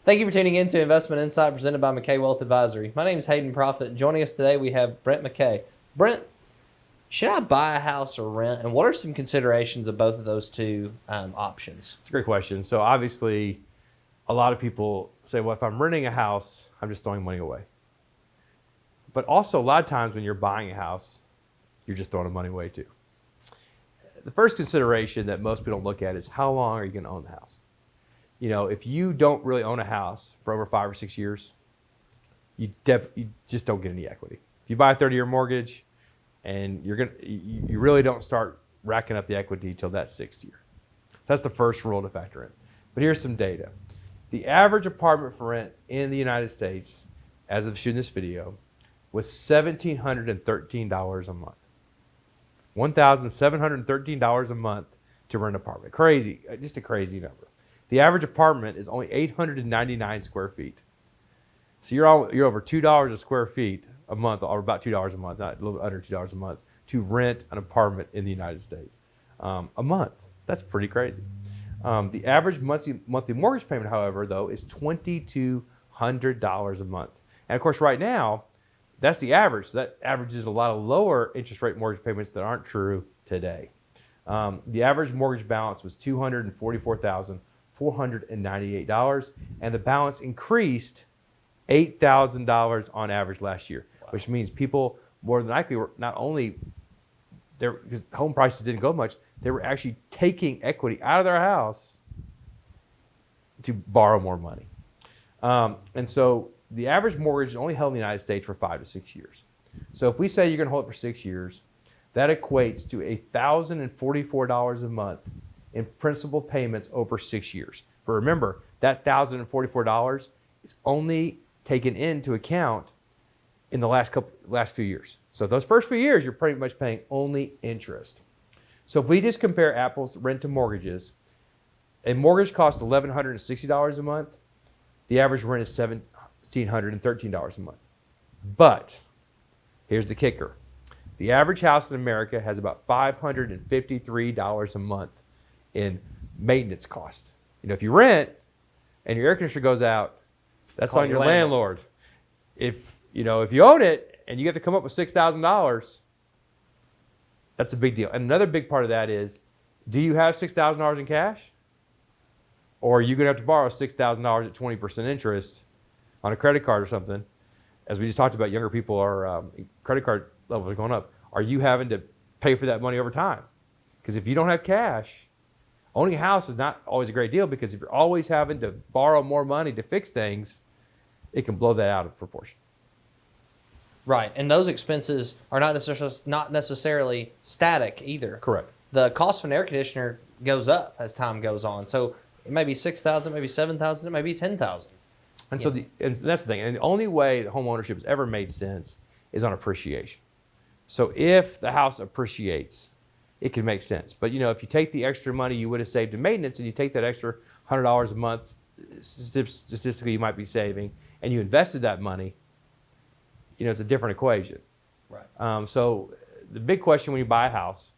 Thank you for tuning in to Investment Insight presented by McCay Wealth Advisory. My name is Hayden Proffitt. Joining us today, we have Brent McCay. Brent, should I buy a house or rent? And what are some considerations of both of those two options? It's a great question. So obviously, a lot of people say, well, if I'm renting a house, I'm just throwing money away. But also, a lot of times when you're buying a house, you're just throwing money away too. The first consideration that most people don't look at is how long are you going to own the house? You know, if you don't really own a house for over 5 or 6 years, you just don't get any equity. If you buy a 30-year mortgage and you really don't start racking up the equity till that 6th year. That's the first rule to factor in. But here's some data. The average apartment for rent in the United States, as of shooting this video, was $1,713 a month. $1,713 a month to rent an apartment. Crazy, just a crazy number. The average apartment is only 899 square feet. So you're over $2 a square feet a month, or about $2 a month, not a little bit under $2 a month, to rent an apartment in the United States. A month. That's pretty crazy. The average monthly mortgage payment, however, though, is $2,200 a month. And of course, right now, that's the average. So that averages a lot of lower interest rate mortgage payments that aren't true today. The average mortgage balance was $244,498, and the balance increased $8,000 on average last year, which means people more than likely were not only there because home prices didn't go much, they were actually taking equity out of their house to borrow more money. And so the average mortgage is only held in the United States for 5 to 6 years. So if we say you're going to hold it for 6 years, that equates to $1,044 a month in principal payments over 6 years. But remember, that $1,044 is only taken into account in the last few years. So those first few years, you're pretty much paying only interest. So if we just compare apples rent to mortgages, a mortgage costs $1,160 a month. The average rent is $1,713 a month. But here's the kicker. The average house in America has about $553 a month in maintenance costs. You know, if you rent and your air conditioner goes out, that's on your landlord. If you own it and you have to come up with $6,000, that's a big deal. And another big part of that is, do you have $6,000 in cash? Or are you going to have to borrow $6,000 at 20% interest on a credit card or something? As we just talked about, younger people are credit card levels are going up. Are you having to pay for that money over time? Because if you don't have cash, owning a house is not always a great deal, because if you're always having to borrow more money to fix things, it can blow that out of proportion. Right, and those expenses are not necessarily static either. Correct. The cost of an air conditioner goes up as time goes on. So it may be $6,000, maybe $7,000, it may be $10,000. And so and that's the thing. And the only way that home ownership has ever made sense is on appreciation. So if the house appreciates, it can make sense. But if you take the extra money you would have saved in maintenance and you take that extra $100 a month, statistically you might be saving, and you invested that money, it's a different equation. Right. So the big question when you buy a house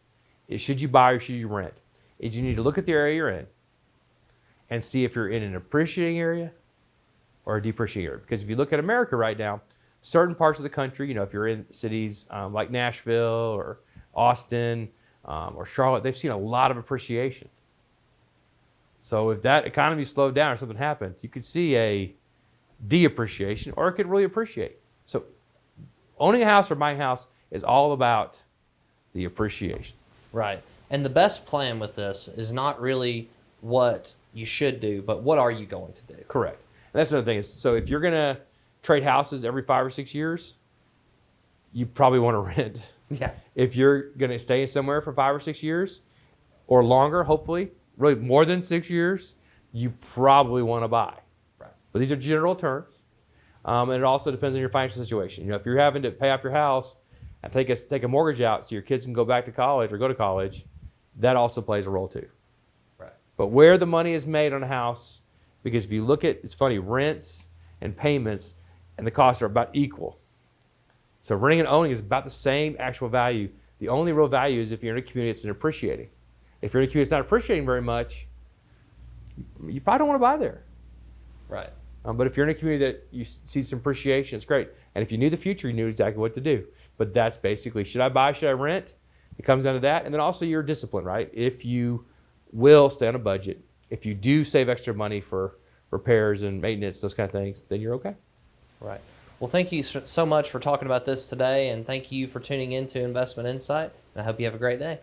is, should you buy or should you rent? Is you need to look at the area you're in and see if you're in an appreciating area or a depreciating area. Because if you look at America right now, certain parts of the country, if you're in cities like Nashville or Austin or Charlotte, they've seen a lot of appreciation. So if that economy slowed down or something happened, you could see a deappreciation, or it could really appreciate. So owning a house or buying a house is all about the appreciation. Right. And the best plan with this is not really what you should do, but what are you going to do? Correct. And that's another thing. So if you're going to trade houses every 5 or 6 years, you probably want to rent. Yeah. If you're going to stay somewhere for 5 or 6 years or longer, hopefully, really more than 6 years, you probably want to buy. Right. But these are general terms. And it also depends on your financial situation. If you're having to pay off your house and take a mortgage out so your kids can go back to college or go to college, that also plays a role too. Right. But where the money is made on a house, because if you look at, it's funny, rents and payments and the costs are about equal. So renting and owning is about the same actual value. The only real value is if you're in a community that's appreciating. If you're in a community that's not appreciating very much, you probably don't want to buy there. Right. But if you're in a community that you see some appreciation, it's great. And if you knew the future, you knew exactly what to do. But that's basically, should I buy, should I rent? It comes down to that. And then also your discipline, right? If you will stay on a budget, if you do save extra money for repairs and maintenance, those kind of things, then you're okay. Right. Well, thank you so much for talking about this today, and thank you for tuning in to Investment Insight. And I hope you have a great day.